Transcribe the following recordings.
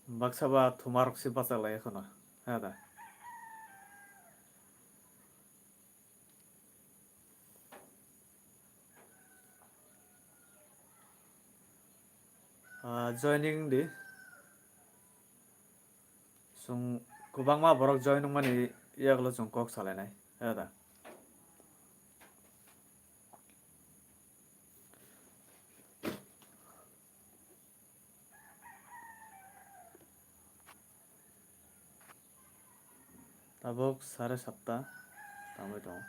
Baksaba thumarok si bachalai ekhono heda joining di sung kubangma borok join mani yaglo sung kok salainai heda tabok 7:30 tamai dong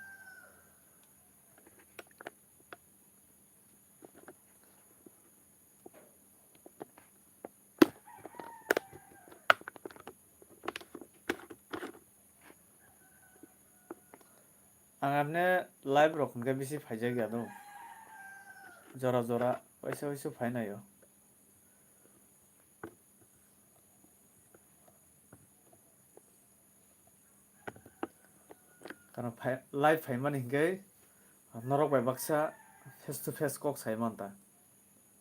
ang apne live rok hingke bisi faijak ya do jora jora paisa paisa fainayo karena live faimani hingke norok bai baksa face to face kok saimon ta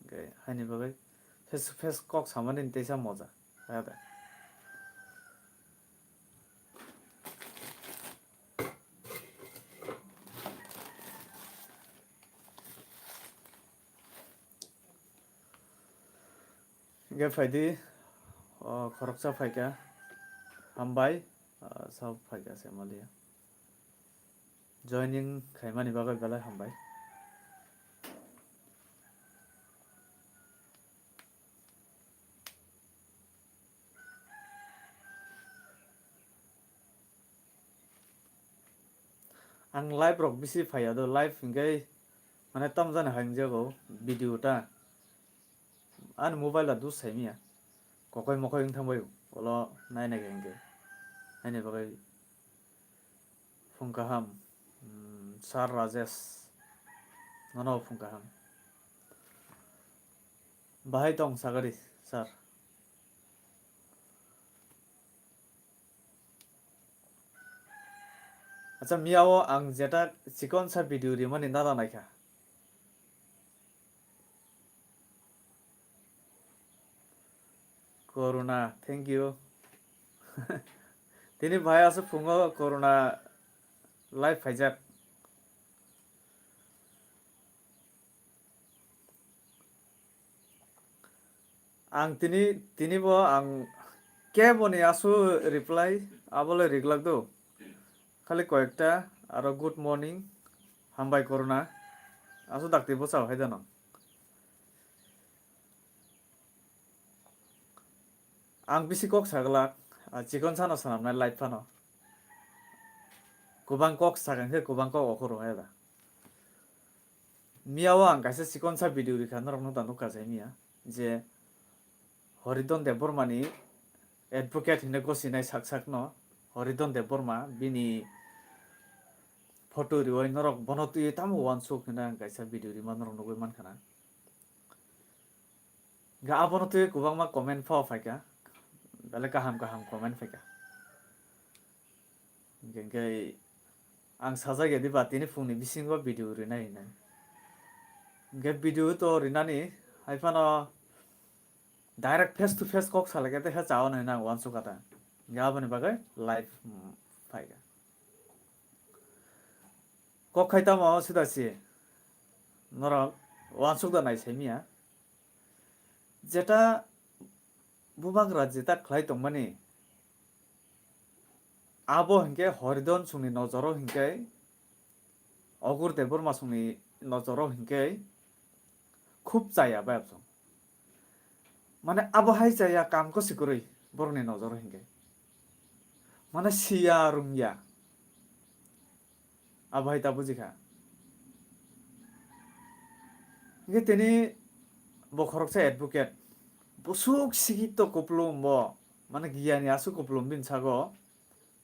hingke haini bagai face to face kok samani teisa moja heda hingke faidi khoroksa faika hambai sab faika semalia joining khaimani bagai belai hambai ang live rok bisi faya do live hingke mane tam jani hangjago video ta an mobile a dus saimia kokoi mokoi ong thangbai olo nai nai hingke haini bagai phungkaham sar rajesh nono phungkaham bahai tong sagari sar acha miao ang jeta chikon sa video ri mani nada naikha corona thank you tini bhai aso phungo corona live faijak ang tini bo ang keboni aso reply abole reglak do খালি কয়েকটা আরো good morning হামবাই corona আসো ডাকতে বসাও high জানো আং BC cock সাগলা চিকন সানো সানামনাই লাইট ফানো গোবাং কক সাগাংকে গোবাং কক অখরো হায়দা মিয়াও আং কাছে চিকন সা ভিডিও রিখা নরম দানো কাছে মিয়া যে হরিদন দেববর্মানি এডভোকেট হিনে গসিনাই সাক সাক ন হরিদন দেববর্মা বিনি ফটো রিওই নরক বনতুই তাম one sok hina kaisa video ri man rong nogoi man khana ga abonotui kubangma comment pho faika bele kaham kaham comment faika gengkai ang sajage di batini phungni bisingo video ri nai nai ge video to rinani haifano direct face to face kok salage te ha chaon na wan sok ata ga aboni bagai live faika kok khaita ma sidasi norok wansuk da nai saimia jeta bubang rajeta khlai tongmani abo hingke horidon sungni nojoro hingke ogur deborma sungni nojoro hingke খুব চায়া ব্যবসা মানে আবহাই চায়া কাম ko sikurui borni nojoro hingke মানে siya rungya আবহাই তা বুঝিখা hingke tini bo khoroksa advocate busuk sigito kuplum bo মানে giyani asu kuplum bin sago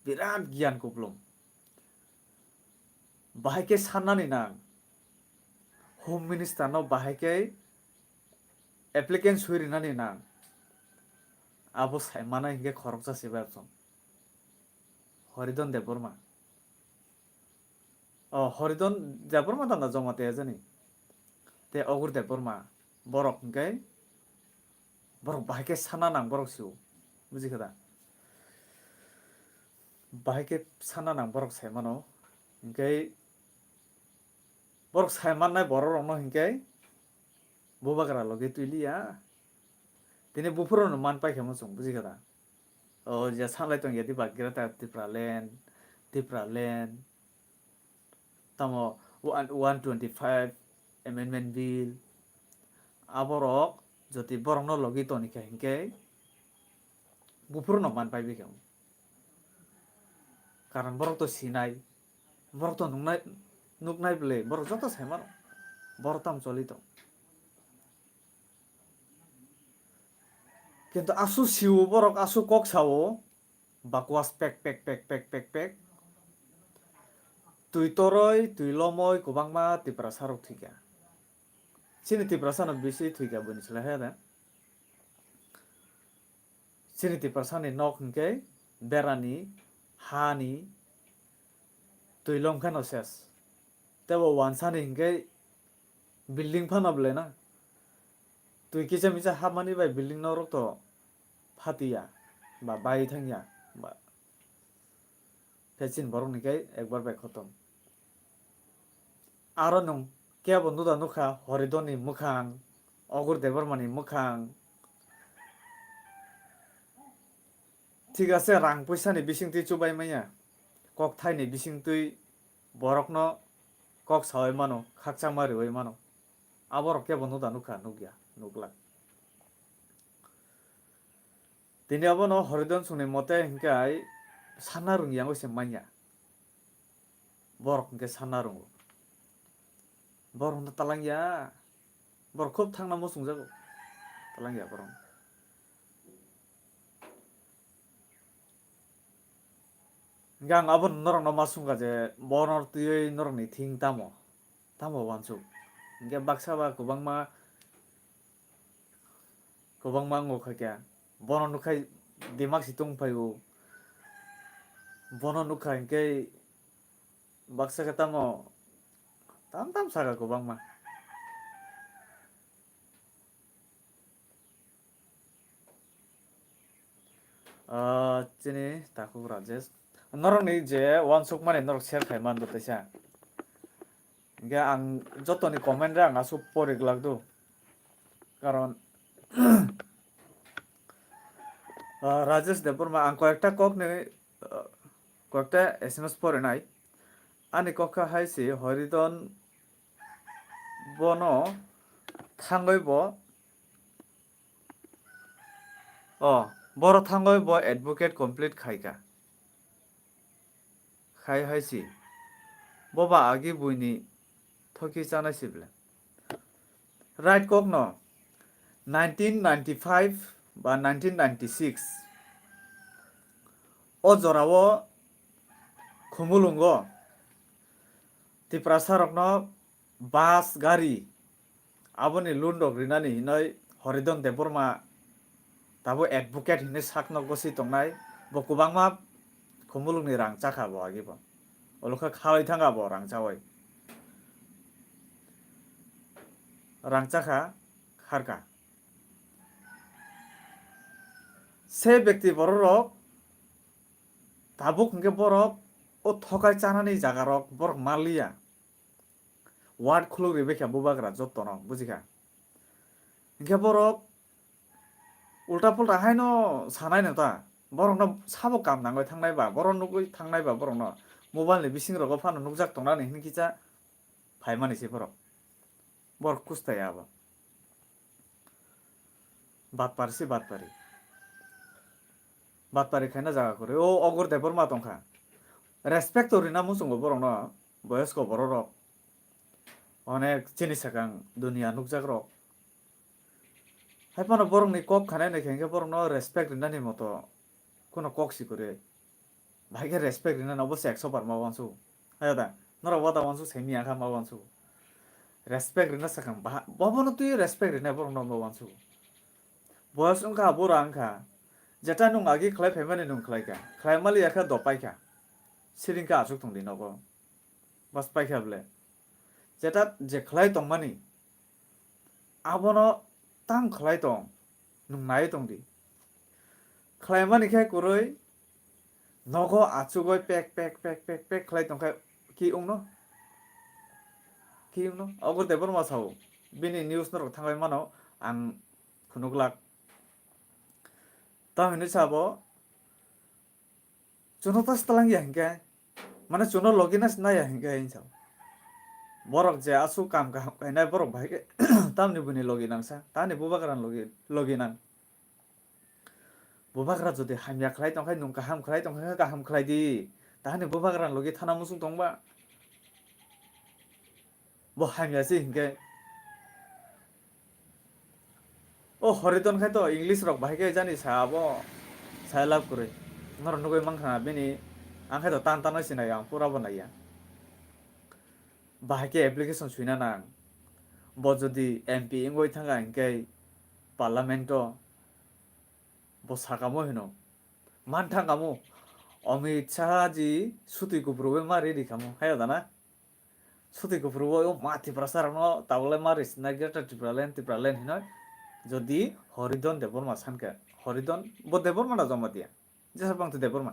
birat giyan kuplum bahai sanani nang home minister no bahai applicant suri nani nang abo saimana hingke khoroksa sibabson হরিদন Debbarma হরিদন Debbarma দানা জমাতে জানি তে অগুর দেববর্মা বরক হingke borok bahai ke sana nang borok siu বুঝিখা বাহাইকে সানা নাং বরক সাইমানো হিংকাই বরক সাইমাননাই বড় রংনো হিংকাই বুবাগ্রা লগে তুইলিয়া তিনি বুফুরনো মান পাইখামো song বুঝিখা ও যে সানলাই তং ইয়াদি বাগিরা তা টিপ্রালেন tamo 125 amendment bill aborok joti borok no logi toni ka hinke bufur no man pai bikam karon borok to sinai borok to nuknai ble borok joto saimar borok tam choli to কিন্তু আসু see you বরক আসু cock Sao বাকওয়াস pek তুই তরই তুই লমই কুবাংমা Tipra সারক থিকা sini tiprasa no bisi thuika buni sila heda sini tiprasa ni nok hingke berani hani tuilom khano ses tebo wansani hingke building phanable na tui kicha micha hamani bai building no rok to phatiya ba bai thangya ba fechin borok ni kai ekbar bai khotom aro nong কে বন্ধু দা নুখা হরিদনি মুখাং অগুর দেবরমানি মুখাং ঠিক আছে রাং পয়সানি বিসিংতি চুবাই মাইয়া cock tiny বিসিংতুই বরকনো cock Sawai মানো খাকচা মারি ওই মানো আবার কে বন্ধু দা নুখা নুগিয়া নুগলা তিনি আবনো হরিদন সুনি মতে হিংকাই সানা রুঙ্গিয়া ওইসে মাইয়া বরক হিংকে সানা রুঙ্গু borong talang ya bor khub thangna mo sungjago talang ya borong gang abon norong no masunga je bonor tui norong ni thing tamo wansu ge baksa ba kubangma ngo khakya bonor nukhai dimak situng phayu bonor nukhai ke baksa ka tamo tam saga kubangma chini taku rajesh norong ni je wansuk mane norok share khai man dotesa ge ang jotoni comment ra ang asu pore glagdu karon rajesh deborma ang koekta kok ne koekta sms pore nai ani kokka haisi horidon bono thangoi bo boro thangoi bo advocate complete khaika khai haisi boba agi buini thoki chana sible right kok no 1995 ba 1996 o jorao khumulungo tiprasarok no bus gari aboni lundok rinani hinoi horidon deborma tabo advocate hine sakno gosi tongnai bo kubangma khumulungni rang chakha bo agibo olokha khawai thanga bo rang chawai rang chakha kharka se ব্যক্তি borok tabuk hingke borok o thokai chanani jagarok borok malia ward khuluk rebekha bubagra jottono bujika hingke borok ulta pulta haino sanai no ta borok no sabo kam nangoi thangnai ba borok nugui thangnai ba borok no mobile ni bising rogo phano nugjak tongnani hinkicha phaimani se borok borok kustaya ba batpari khaina jaga kore o ogor debor ma tongkha respect to rina musungo borok no boyosko borok rok onek chini sakang dunia nugjak rok haipano borok ni kok khanai na khengke borok no respect rinani moto kono kok si kore bhaige respect rina no obosai 100 bar ma wansu hayada nora wada wansu semi akha ma wansu respect rina sakang bobono tui respect rina borok no ma wansu boyos ungkha bora angkha jeta nung agi khlai phaimani nung khlai ka khlai mali akha dopai ka siringka asuk tongdi nogo bas paikha ble jeta je khlai tongmani abono tang khlai tong nung nai tongdi khlaimani khai kuroi nogo achugoi pek khlai tongkhai ki ungno ogur debor ma sao bini news no thangai mano ang phunuglak ta hini sabo chuno tas talang ya hingke mane chuno loginas na ya hingke hin sao borok je asu kam ka kainai borok bhai ke tamni buni loginang sa tani bubakran loginang bubakra jodi hamya khlai tongkhai nung kaham khlai tongkhai kaham khlai di tani bubakran logi thana musung tongba bo hamya si hingke o horidon khai to english rok bhai ke jani sabo sailab kuroi ngor nugoi mangkhana bini angkhai to tan tan sinai ang pura banaya bahai ke application suina nang bo jodi mp ingoi thanga hingke parliament o bo sakamo hino mantha kamo Amit Shahji সুতি কুপ্রুবে মারি রিখামো হায় দানা সুতি কুপ্রুবে ও মাতি প্রসারণ তাবলে মারিস না গেটা টিপ্রালেন হিনয় যদি হরিদন দেবর্মা সানকে হরিদন বো দেবর্মা না জমা দিয়া যে সব বাংতে দেবর্মা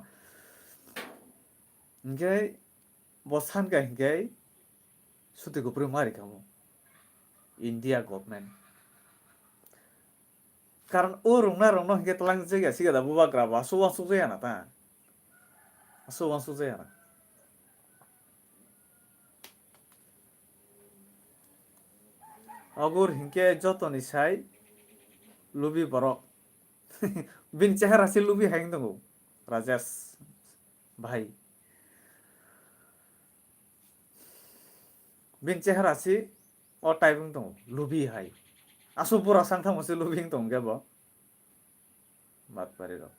ইনকে বো সানকে ইনকে সুতি কুপ্রুবে মারি খামো ইন্ডিয়া গভর্নমেন্ট কারণ ও রংনা হিংকে তলাং জায়গা সিগাদা বুবা গ্রাবা সুবাসু জায়া না তা সুবাসু জায়া না अगुर हिंके जतनी साई लुबी बरक बिन चेहरा से लुबी हाइं दंगो राजेश भाई बिन चेहरा से ओ टाइपिंग दंगो लुबी हाई आसु पुरा सांथा मसे लुबी दंग गेबो बात पारे रो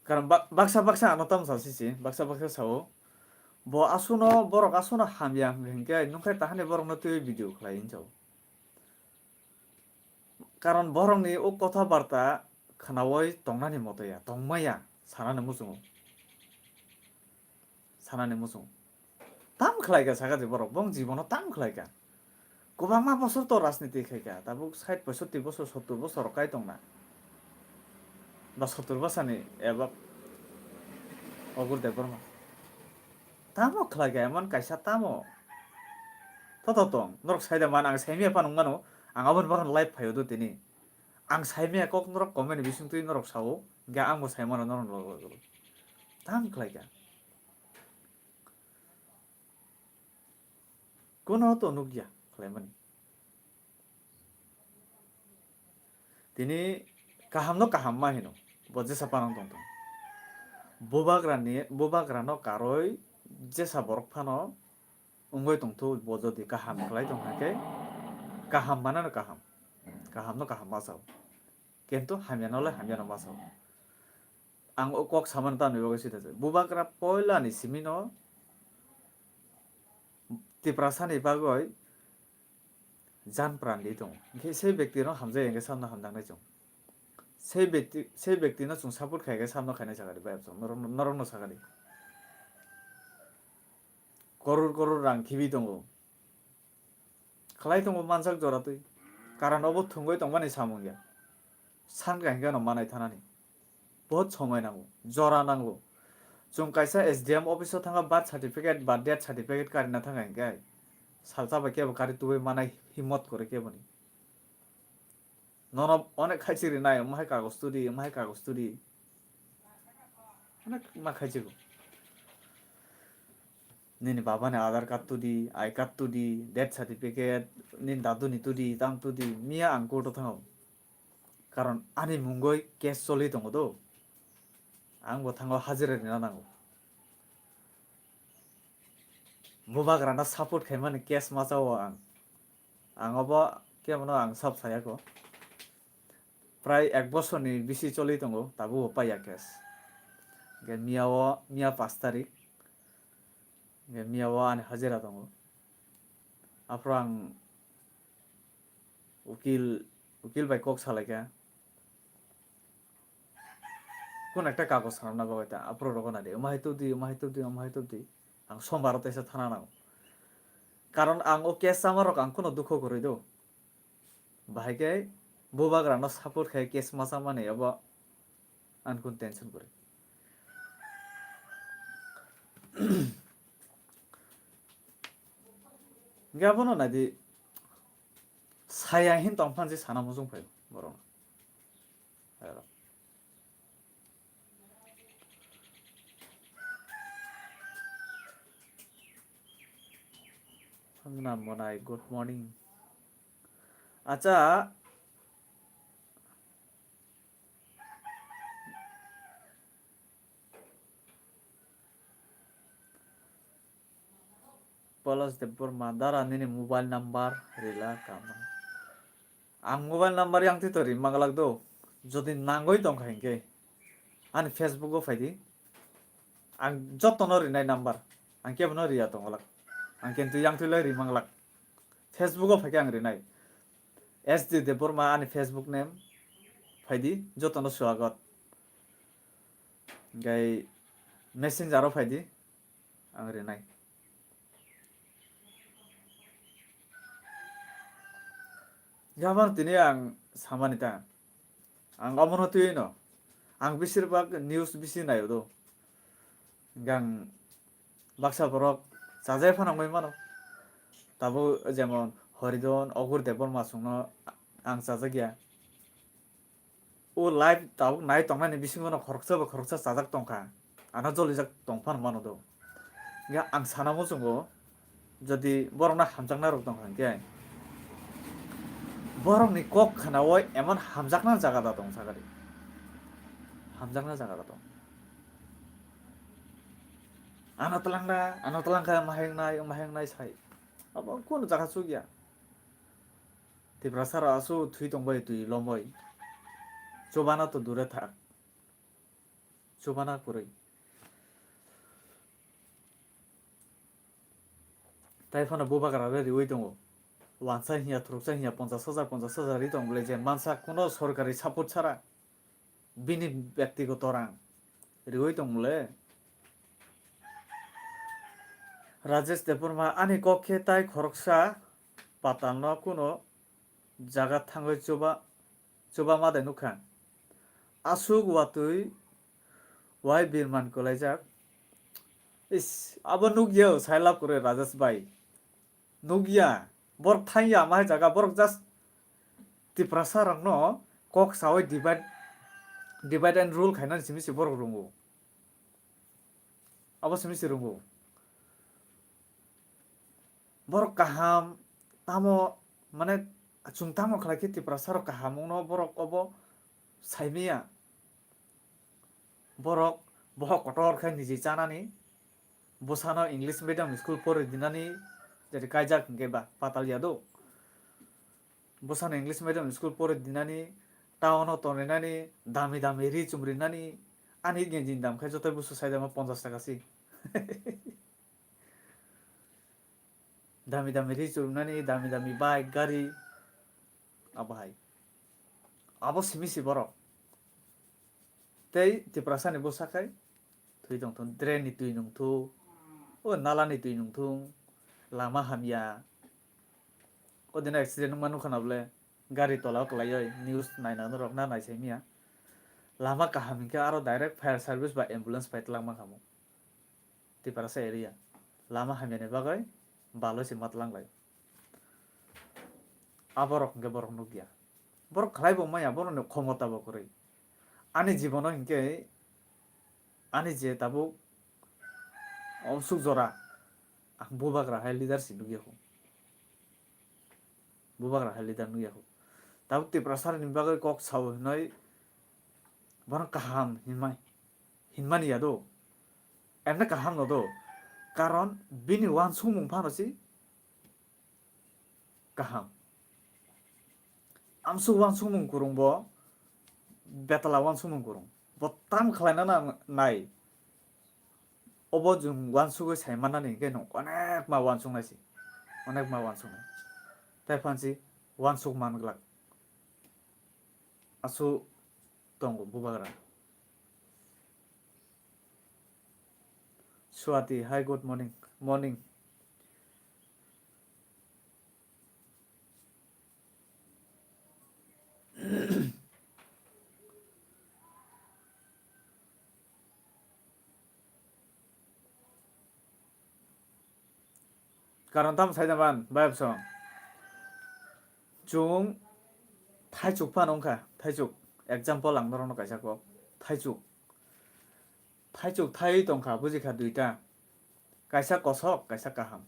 कारण बाक्सा आनतम सासिसि बाक्सा साओ bo asuno borok asuno hamya hingke nungkai tahani borok no tui video khlai hinjau karon borok ni o kotha barta khanawoi tongnani motoya tongmaya sanani musung tam khlaiga sagati borok bong jibono tam khlaiga kobangma bosor to rajniti khaika tabu 60 65 bosor 70 bosor kai tongna ba 70 basani eba ogur de borma tamo khlaiga emon kaisa tamo totong norok saida man ang saimia panung mano ang abon baron live phayo do tini ang saimia kok norok comment bisung tui norok sao ga ang mo saimano norok logo tam khlaiga kono to nugya khlaimani tini kaham ma hino boje sapanang tong bobagrano karoi jesa borok phano ungoi tongtho bojodi kaham khlai tong hake kaham manano kaham no kaham masao কিন্তু hamya no masao ang okok saman ta nibo sita bobagra poila ni simino tiprasani bagoi jan prandi tong ke sei ব্যক্তি no hamje enge samna hamdang nai jong sei ব্যক্তি no chung support khaige samno khaina sagari ba jong norong no sagari koror rang khibi tongo khlai tongo mansak jora tui karan obo thungoi tongmani samungya san gahinga no manai thanani बहुत समय नांगौ जरा नांगौ जों कायसा SDM अफिसाव थांगा birth certificate बा death certificate Garena थांगा हिंगाय salsa बा केबो कारि तुबै मानाय हिम्मत करे केबोनि नन अनेक खाइसिरि नाय माहाय कागज तुरि अनेक मा खाइसिगौ निनि बाबानि आधार कार्ड तुदि आई कार्ड तुदि डेथ सार्टिफिकेट निनि दादुनि तुदि ताम तुदि मिया आं कोर्टआव थांगौ कारण आंनि मुंगै केस चलि दङ दो आंबो थांगौ हाजिरा नेना नांगौ बुबाग्राना सापर्ट खायमानि केस माचाव आंबो केमनो आं सब सायाखौ प्राय 1 बछरनि बिसि चलि दङ दाबो पाया केस गे मिया 5 तारिख गे मियाव आंनि हाजिरा दङ आफ्रो आं उकिल बाय कक सालायगा কোন একটা কাগজ খারাপ বাবাইতা আপরো রকনা দে মাহিতো দি আং সোমবার তেসে থানা নাও কারণ আং ও কেস আমার আং কোনো দুঃখ করে দো ভাইকে bubagra no support khai case masa mane abo ankun tension kore gabono na di saya hin tongphan je sana mujung phai borong hamna monai good morning acha polos debor mandara nini mobile number rila kam ang mobile number yang ti tori mangalak do jodi nangoi tong khainke ani facebook o phaidi ang jotono rinai number ang kebono riya tongolak ang kentu yang tulai ri manglak facebook o phake ang rinai sd debor ma ani facebook name phaidi jotono swagat gai messenger o phaidi ang rinai gabar tini ang samanita ang amono tuino ang besirbag news bisi nayo do gang baksa borok sajai phanangmai mano tabo jemon Harijan অগুর দেবর মাসুংনো আং সাজাগিয়া ও live তাও নাই তংনানি বিসিংনো খরকসা সাজাক তংখা আনা জলিজাক তংফান মানো দো গা আং সানামো जोंगो যদি বরংনা হামজাকনা রক তংখানকে বরংনি কক খানাও এমন হামজাকনা জায়গা দা দং সাগারি হামজাকনা জায়গা দা দং আনা তলাংখা মাহেংনাই সাই আবার কোন জায়গা সুগিয়া তিব্রাসারা আসু থুই তংবাই তুই লমই চোবানা তো দূরে থাক চোবানা করে তাই ফোনে বুবাগারা রেডি ওই দङ ওয়ানসা হিয়া থ্রুকসা হিয়া 50,000 ই দং বলে যে মানসা কোনো সরকারি সাপোর্ট ছাড়া বিনি ব্যক্তিগত রাং রিওই দং বলে রাজেশ দেববর্মা আনি কক্ষে তাই খরকসা পাতানো কোনো জায়গা থাঙ্গই চোবা মাদে নুখা আসুক ওয়াতুই ওয়াই বিরমান কলাইজাক ইস আবার নুগিয়াও সাইলাপ করে রাজেশ ভাই নুগিয়া বরক থাইয়া মাই জায়গা বরক জাস্ট তিপ্রাসা রং ন কক সাওই ডিভাইড এন্ড রুল খাইনান সিমিসি বরক রুঙ্গো আবার সিমিসি রুঙ্গো বরক কাহাম তামো মানে চুংতামো খালাকি তিপ্রাসা রক কাহামং ন বরক অবো সাইমিয়া বরক বহ কটর খাই নিজে জানানি বসানো ইংলিশ মিডিয়াম স্কুল পড়ে দিনানি যেটা কাইজাক গেবা পাতালিয়াদো বসানো ইংলিশ মিডিয়াম স্কুল পড়ে দিনানি টাউন তনেনানি দামি দামি রি চুমরিনানি আনি গেঞ্জিন দাম খাই যত বুঝছো সাইদামা 50 টাকাসি দামি দামি রি চুমনানি দামি দামি বাইক গাড়ি আবাই আবো সিমিসি বরক tei tiprasani bosakai thui dong thon drain ni tui nung thu o nala ni tui nung thung lama hamya o dina accident manu khana bole gari tola klaioi news naina rok na nai semia lama kahamika aro direct fire service ba ambulance pai lama khamu tiprasa area lama hamya ne bagai balo si matlang lai aborok ge borok nugia borok khlai bo maya borok ne khomota bo korei আনি জীবন হিংকে আনি যে তাবো অসুখ জরা বুবাগ্রা high leader C নুগিয়া হো বুবাগ্রা high leader নুগিয়া হো তাবো তিপ্রাসার নিবাগে cock Sao নয় বন কাহাম হিনমানিয়া দো এমনে কাহাম নদো কারণ বিনি ওয়ান সুমুং ফানসি কাহাম আমসু ওয়ান সুমুং কুরুংব betalawan sumung kurung botam khlaina na nai obo jung wan sugo saimana ni ke no onek ma wan sung nasi onek ma wan sung tai fansi wan sung man glak asu tongo bubagara swati hi good morning karon tam sai jaman bayab song chung thaichuk pa nongkha thaichuk example ang doron kaisa ko thaichuk thai tongkha bujikha duita kaisa kosok kaisa kaham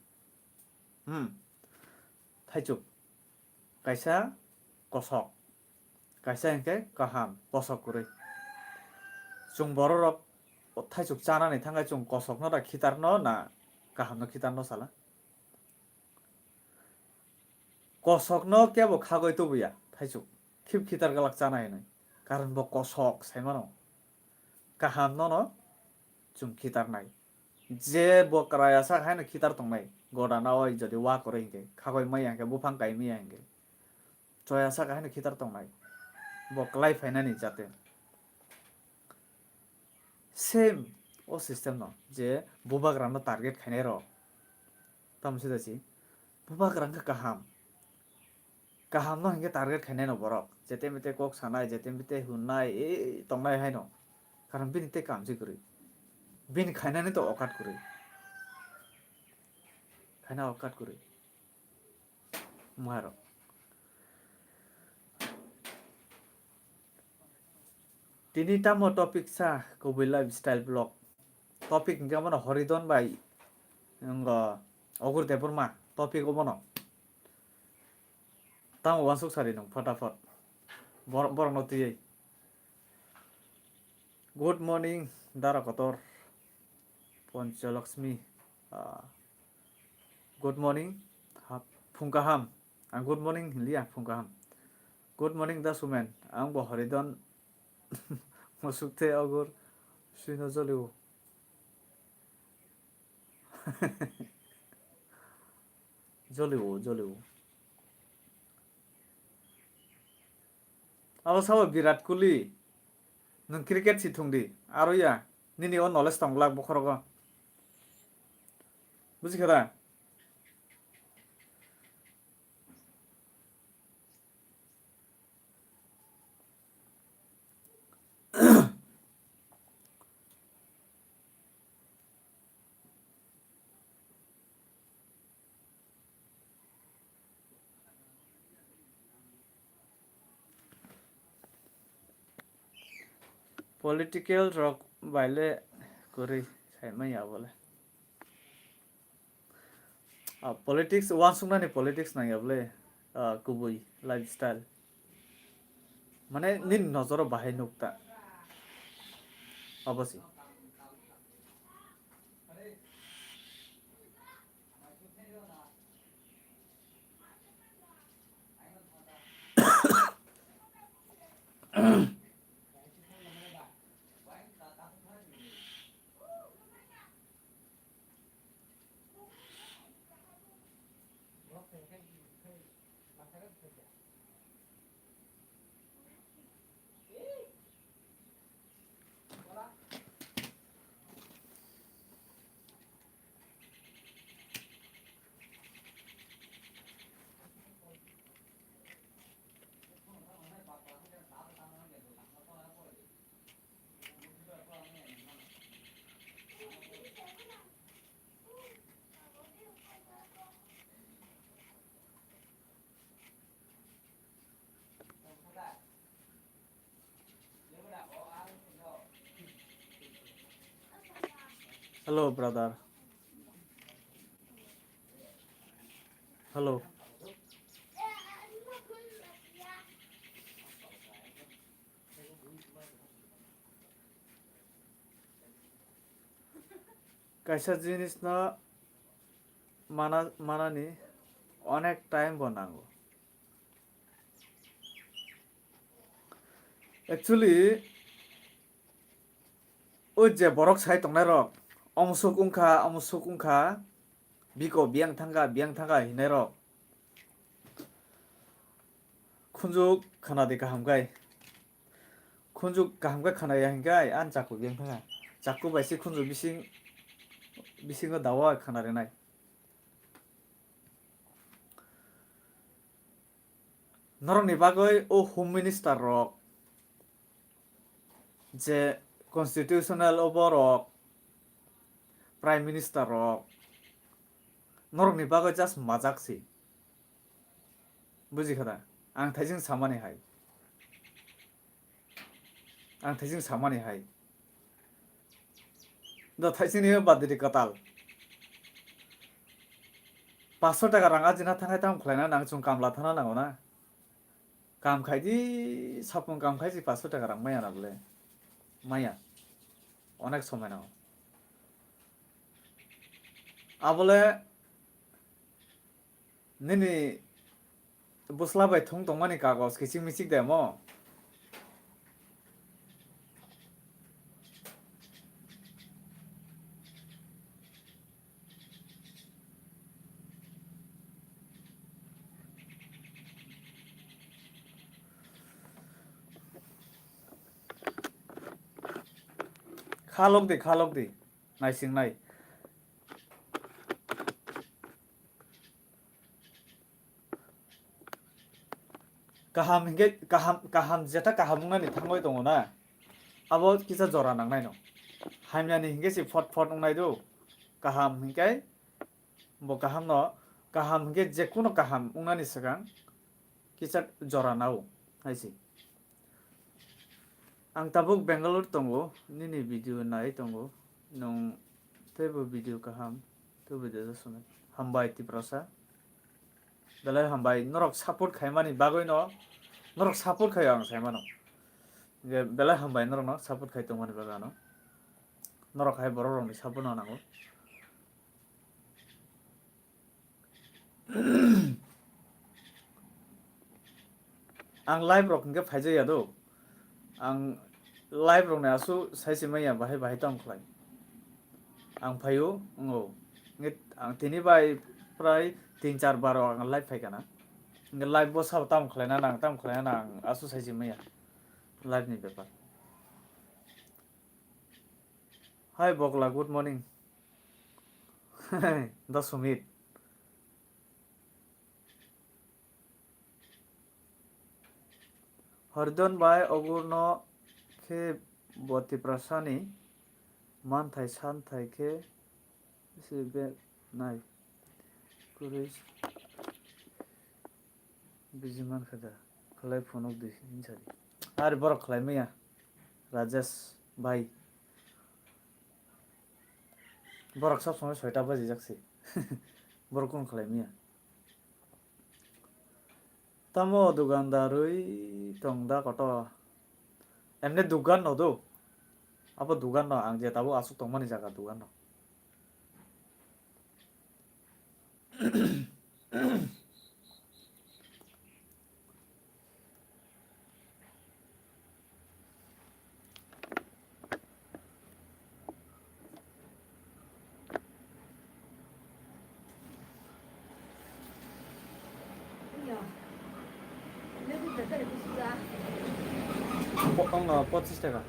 thaichuk kaisa kosok kaisa engke kaham kosok kuri chung bororok thaichuk chanani thangai chung kosok no ra khitarno na kaham no khitarno sala kosok no kebo khagoi tubuya thaichuk khip khitar galak chanai nai karon bo kosok saimano kaham no chung khitar nai je bo kraya sa haino khitar tongnai goda na oi jodi wa kore hingke khagoi mai angke bufang kai mi angke choya sa haino khitar tongnai bo klai phainani jate same o system no je bubagrang no target khainai ro tamsi dachi bubagrang ka kaham no hingke target khainai no borok jete mete kok sanai jete mete hunnai e tongnai haino karon bini te kamji kuri bini khainani to okat kuri khaina okat kuri maro tini tamo topic sa kubui lifestyle blog topic hingke mono horidon bai ngo ogur deborma topic obono tamo wansuk sari nong fatafat borok no tiyei good morning dara kotor Ponchalakshmi good morning phungkaham ang good morning liya phungkaham good morning da sumen ang bo horidon mosukte ogur suino joliu joliu abo sabo Virat Kohli nung cricket si thungdi aro ya nini o knowledge tonglak bokhorogo bujikhala political rock baile kuri saimai abole politics wansungna ni politics nai able kubui lifestyle মানে nin nojoro bahai nukta obviously hello brother hello kaisa jinis no manani onek time bonango actually o je borok sai tongnai rok omsuk ungkha biko biang thanga hinai rok khunjuk khanadi kahamgai khunjuk kahamgai khanai hingkai an chaku biang thanga chaku baisi khunjuk bisingo dawa khanare nai norokni bagoi o home minister rok je constitutional oborok prime minister rok नरकनि बागै just माजाकसै बुजिखादा आं थाइजों सामानेहाय आं थाइजों सामानेहाय दा थाइजोंनि बादिरि काताल 500 টাকা রাঙা জিনা থাকায় দাম খাইনা নাং চুং কামলা থানা নাঙো না কাম খাইদি সাপুন কাম খাইছি 500 টাকা রাং মাইয়া না বলে মাইয়া অনেক সময় নাও আবলে নিনি বুসলাবাই থং দংমানি কাগজ কিচিক মিচিক দেমো খালক দি নাইসিং নাই kaham hinge kaham jeta kaham nani thangoi tongo na abo kisa jora nangnai no haimyani hinge si fot ngai do kaham hinge bo kaham no kaham hinge jekuno kaham ungnani sigang kisa jora nao haisi ang tabuk Bangalore tongo nini video nai tongo nong tebo video kaham to video jasone hambai tiprasa dalai hambai norok support khaimani bagoi no norok support khayo ang saimano je dalai hambai norok no support khai tongmani bagano norok hai borok rok ni support no nango ang live rok hinge phaijai ado ang live rok na asu saisi maiya bahai tam khlai ang phayo ngo nge ang tini bai prai 3-4 bar ang live phaikana nge live bo sab tam khlaina nang asu saisi maiya live ni ব্যাপার hi bokla good morning 10 minute হরদন বাই অগুর্ণ খে বতি প্রসানি মান থাই সান থাই খে সিবে নাই কুরিস বিজিমান খাদা খলাই ফোনক দি ইনসারি আর বড় খলাই মিয়া রাজেশ ভাই বরক সব সময় 6টা বাজে যাচ্ছে বড় কোন খলাই মিয়া তামো দোকানদারই টংদা কত এমনি দোকান নদো apa dugan no ang je tabu asuk tongmani jaga dugan no ang no 25 টাকা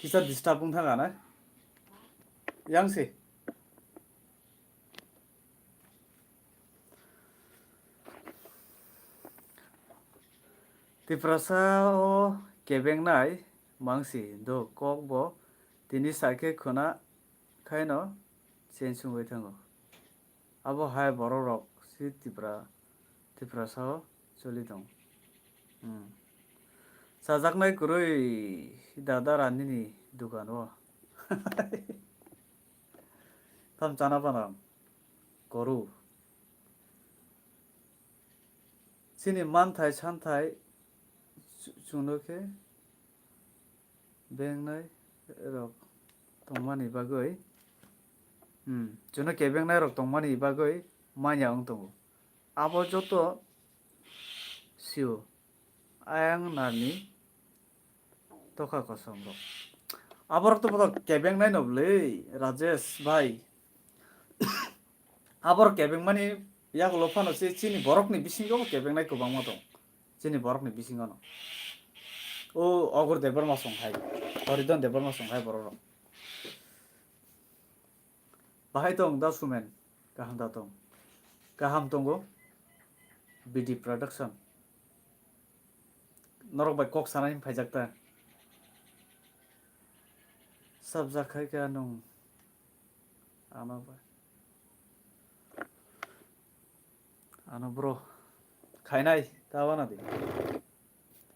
Kisa disturb bung thanga na. Yang sih. Tiprasa o kebeng nai mangsi do kok bo tini sake khona khaino chen sungoi thango. Abo hai boro rok si tiprasa o choli dong. Sajaknai kurui dada rani ni dukan o. Tam chana panam koru. Sini manthai santhai chunokhe beng nai rok tongmani bagoi chuno kebeng nai rok tongmani bagoi manya ong tongo abo joto siu ayang nani toka kosom rok aborok to bodo kebeng nai noblei Rajesh bhai abor kebeng mani yak lofano chini borok ni bisingo kebeng nai kobangma dong chini borok ni bisingo no o ogur debar ma songhai horidon debar ma songhai borok bahai tong da sumen kaham da tong kaham tongo BD production norok bai kok sanai phaijakta sabja khai ka nong ano bro khainai tawana di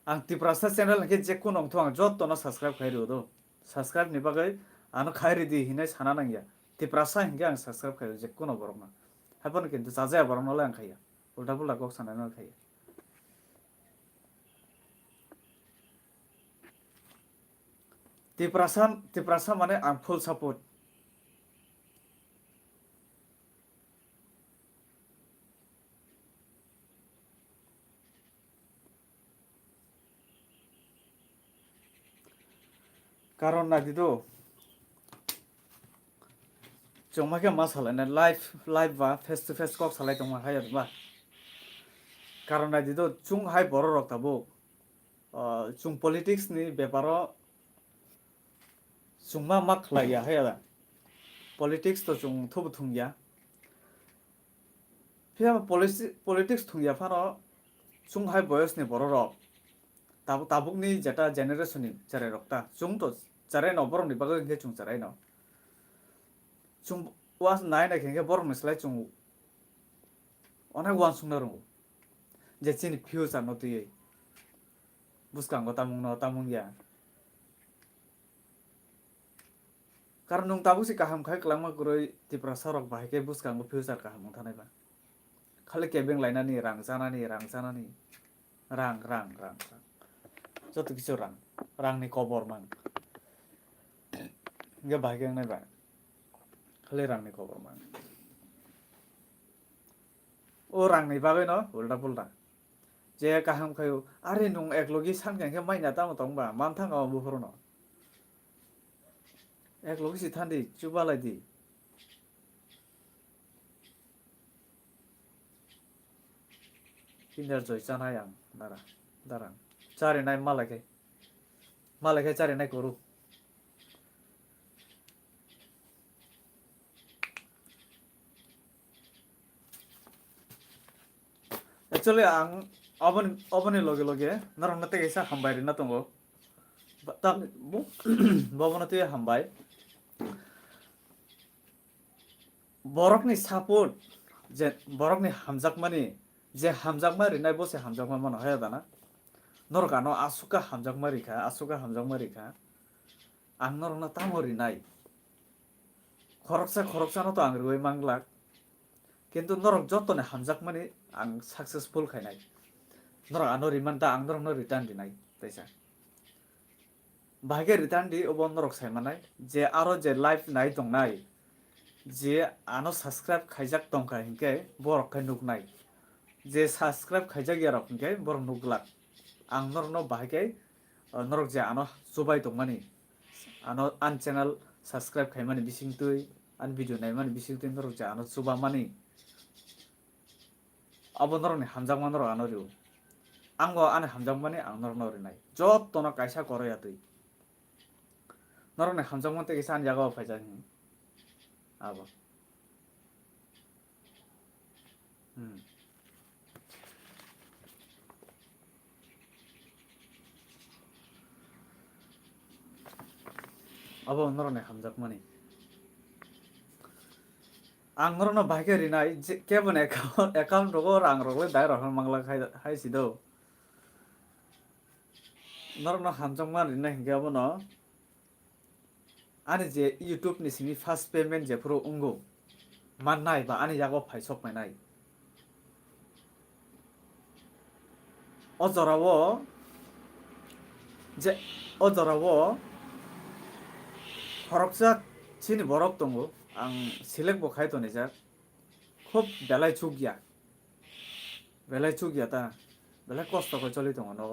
ang tiprasa channel ke jekku nong thong jot to na subscribe khai ro do subscribe ni bagai ano khairi di hinai sana nangya tiprasa hinge ang subscribe khai jekku no borok na habon kintu saja borok no lang khaya ulta pulta kok sanai na khaya tiprasa mane ang full support karon na dido chongma ke mas halai na live ba face to face kok salai tongma khaya ba karon na dido chung hai borok rok tabo chung politics ni beparo chungma mak khlaiya haya politics to chung thobu thungya phia politics thungya phano chung hai boyos ni borok rok tabuk ni jeta generation ni chare rokta chung to chare no borok ni bagai ke chung chare no chung was nai na khenge borok ni slai chung onek wan chung na rong je chini future no tui buskang go tamung ya karon nung tabuk si kaham khai klangma kuroi tiprasa rok bahai ke buskang go future kaham thanai ba khali kebeng lainani rang janani rang joto kichu rang ni kobor mang ge bahai ke nai ba khali rang ni kobor mang o rang ni bagai no ulta pulta je kaham khayo are nung eklogi samkyang ke maina tamo tongba manthang o buforo no eklogi si thandi chubalai di kinder joy chana yang darang chari nai malake chari nai koru actually ang oboni loge narong nate kaisa hambai rina tongo ta bobona tu hambai borok ni support je borok ni hamjakmani je hamjakma rinai bose hamjakma mano haya dana norgano asuka hamjakma rikha ang norong na tamo rinai khoroksa no to ang roi manglak কিন্তু norok jotone hamjakmani ang successful khainai norok ano rimanta ang norok no return dinai taisa bahage return di obo norok saimanai je aro je live nai tongnai je ano subscribe khaijak tongkha hinke borok khai nuknai je subscribe khaijak yarok hinke borok nuklak ang norok no bahage norok je ano chubai tongmani ano an channel subscribe khaimani bisingtui an video naimani bisingtui norok je ano chubamani abo norok ni hamjakma norok ano riu ango ane hamjakmani ang norok no rinai jottono kaisa koroya tui Norok ne hamjak monte kisa an jaga faijak ni abo. Abo norok ne hamjak mani. Ang norok no bahike rinai kebon account rogo rang rogo dai rohon mangla khai sido. Norok no hamjak man rinai hingke abo no ani je YouTube ni sini first payment je pro ungo man nai ba ani jago faisok mai nai. O jorawo je o jorawo horokjak chini borok tongo ang select bo khai tonijak খুব বেলায় চুকিয়া তা বেলায় কষ্ট করে চলি tongo no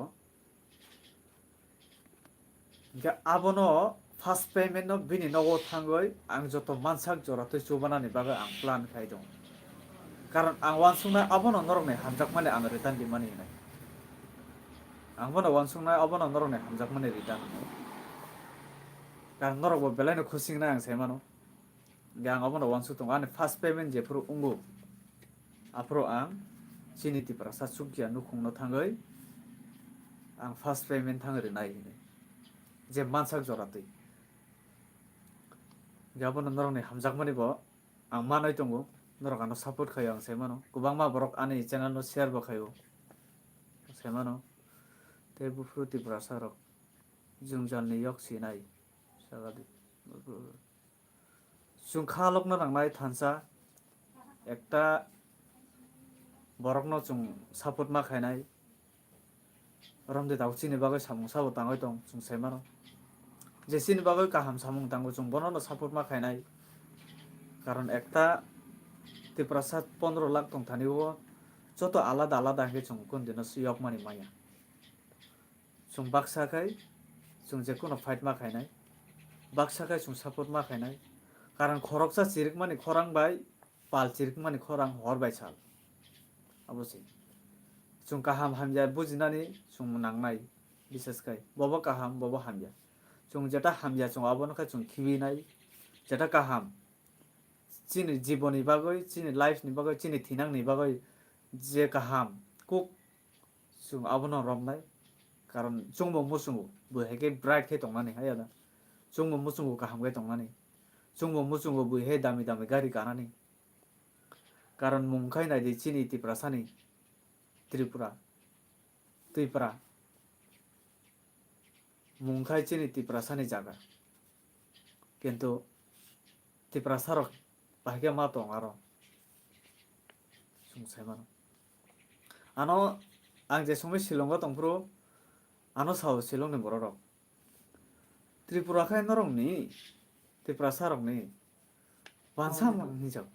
ge abono first payment no bini nogo thangoi ang joto mansak jora tui chubanani bagai ang plan khai dong karon ang wansungna abono norok ne hamjak mane ang return di mani nai ang bono wansungna abono norok ne hamjak mane return karon norok bo belai no khusing na ang semano ge ang abono wansuk tongo ani first payment je pro ungu apro ang chini ti prasa chukya nukhungno thangoi ang first payment thangori nai je mansak jora tui gabono norok ne hamjak mani bo ang manoi tongo norok ano support khayo ang semano kubangma borok ani channel no share bo khayo semano te bufru ti prasa rok jungjal ni yok sinai sagadi sungkhalok no nangnai thansa ekta borok no chung support ma khainai romde dau chini bagai samung sabo tangoi tong chung semano je chini bagai kaham samung tango chung bono no support ma khainai karon ekta tiprasat 15 lakh tong thani o joto alada alada ke chung kun dino yok mani maya chung baksa khai chung je kono fight ma khainai baksa khai chung support ma khainai karon khoroksa chirik mani khorang bai pal chirik mani khorang hor bai sal abosi chung kaham hamja bujinani chung nangnai bises kai bobo kaham bobo hamja chung jeta hamja chung abono khai chung khibi nai jeta kaham chini jiboni bagoi chini life ni bagoi chini thinang ni bagoi je kaham kuk chung abono romnai karon chungbo musungu bo heke bright ke tongnani hayada chungbo musungu kaham ke tongnani chungbo musungu bo he dami dami gari kanani karon mungkai nai di chini ti prasani Tripura mungkai chini ti prasani jaga কিন্তু ti prasarok bahage ma tong aro sungsai mano ano ang je sumai silongo tongpro ano sao silong ni borok Tripura khai norong ni ti prasarok ni bansa ni jak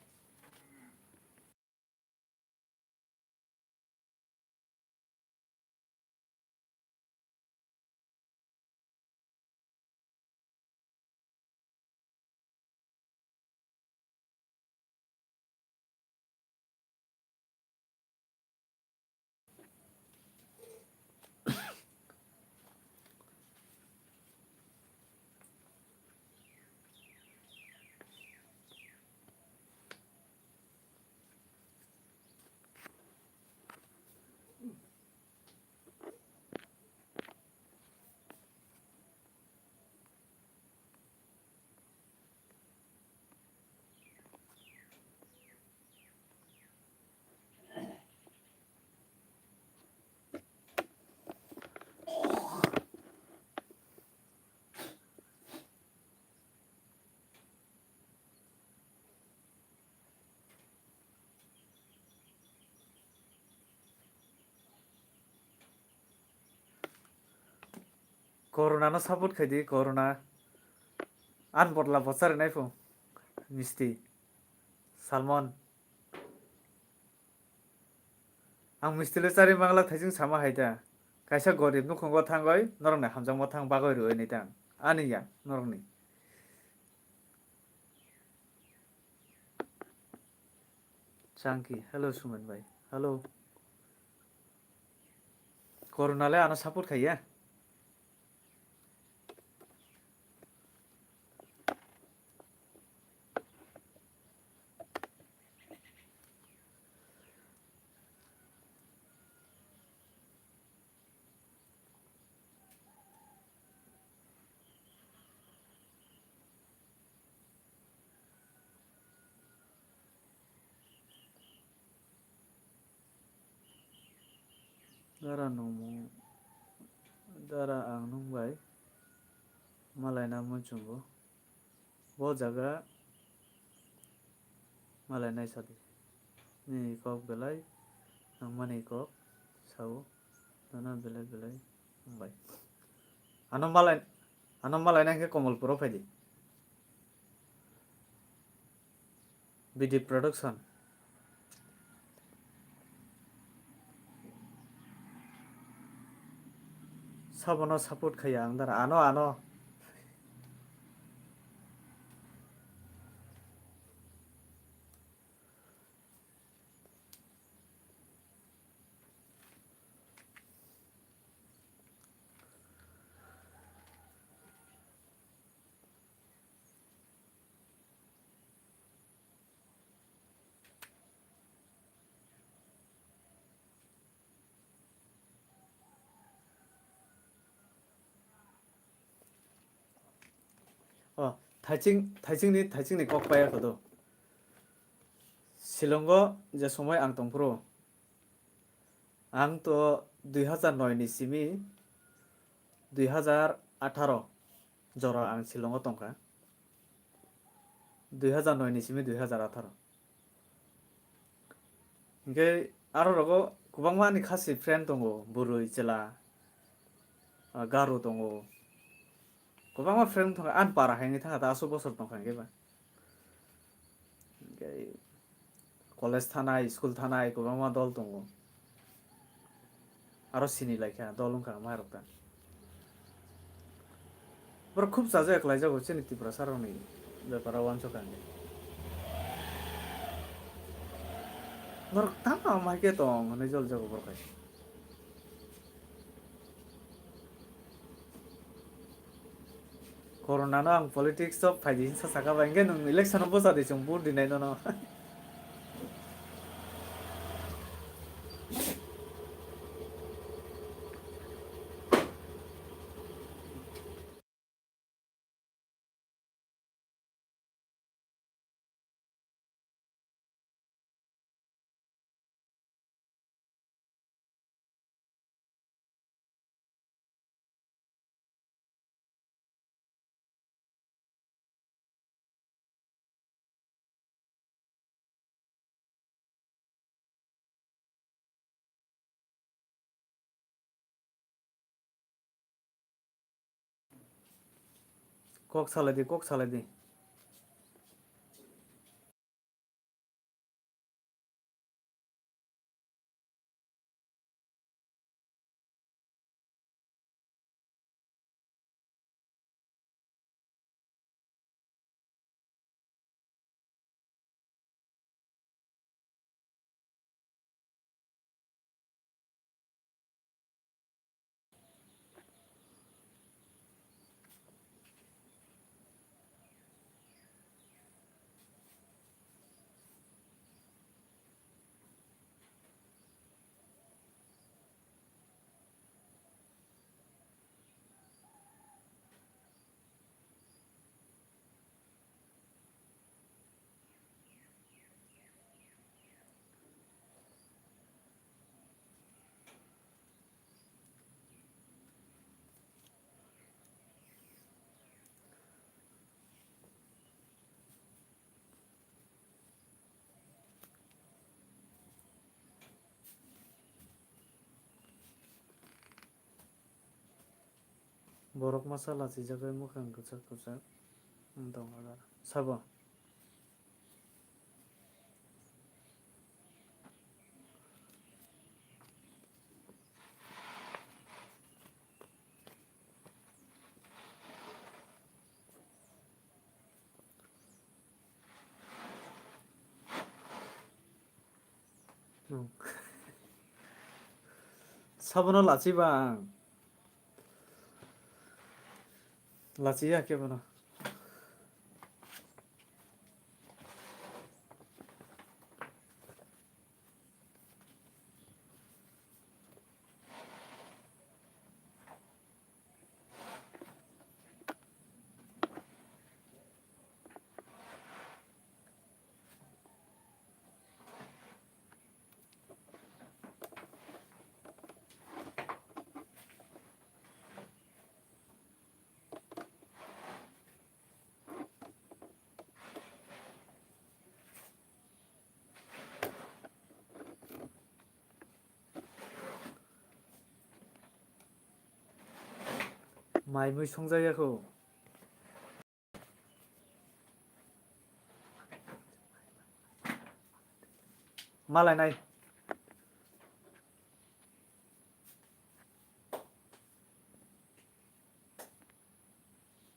corona no support khai di corona an botla bochar nai fu misti salmon ang misti le chari bangla thaijing sama haida kaisa gorib nukhungo thangoi norok ne hamjang mo thang bagoi roi ni tang ani ya norok ni Changki hello Suman bhai hello corona le ano support khai ya दारा नंमु दारा आं नंबाय मालायना मोनचुंगो वो जगह मालाय नायसादि नि कक बेलाय नंमानि कक साव दाना बेलाय बेलाय नंबाय आनो मालाय नायखे कमलपुराव फायदि बिदि प्रडाक्शन साबनो सापर्ट खाया आं दारा आनो थाइचिंनि कक पाया खदो शिलंगो जे समय आं तंफ्रो आं तो 2009 नि सिमि 2018 जरा आं शिलंगो तंखा 2009 नि सिमि 2018 ओमफ्राय आरो रगो गोबां मानि खासि फ्रेन्ड दङ बुरै जेला गार' दङ गोबां मा फ्रेन्ड दङ आं बाराहायनि थाङा दा 10 बोसोर दंखायोबा ओमफ्राय कलेज थानाय स्कुल थानाय गोबां मा दल दङ आरो सिनि लायखा दल ओंखा मारकता बर खूब जाजा एकलाय जागो चेनितिफ्रा सारावनि बेपारा वान सकानि बर तामा माइके दं हनै जल जागो बरखाय कर'ना आं पलिटिक्स सब फायदि सासाका बायगे नों इलेक्सनाव बजादि जों बुट दिनाय न कक सालायदि borok masa lachi jagai mukhang kuchak dong agar sabo sabono lachi bang lachi ya ke bana माइ मुइ संजायाखौ मालाय नाय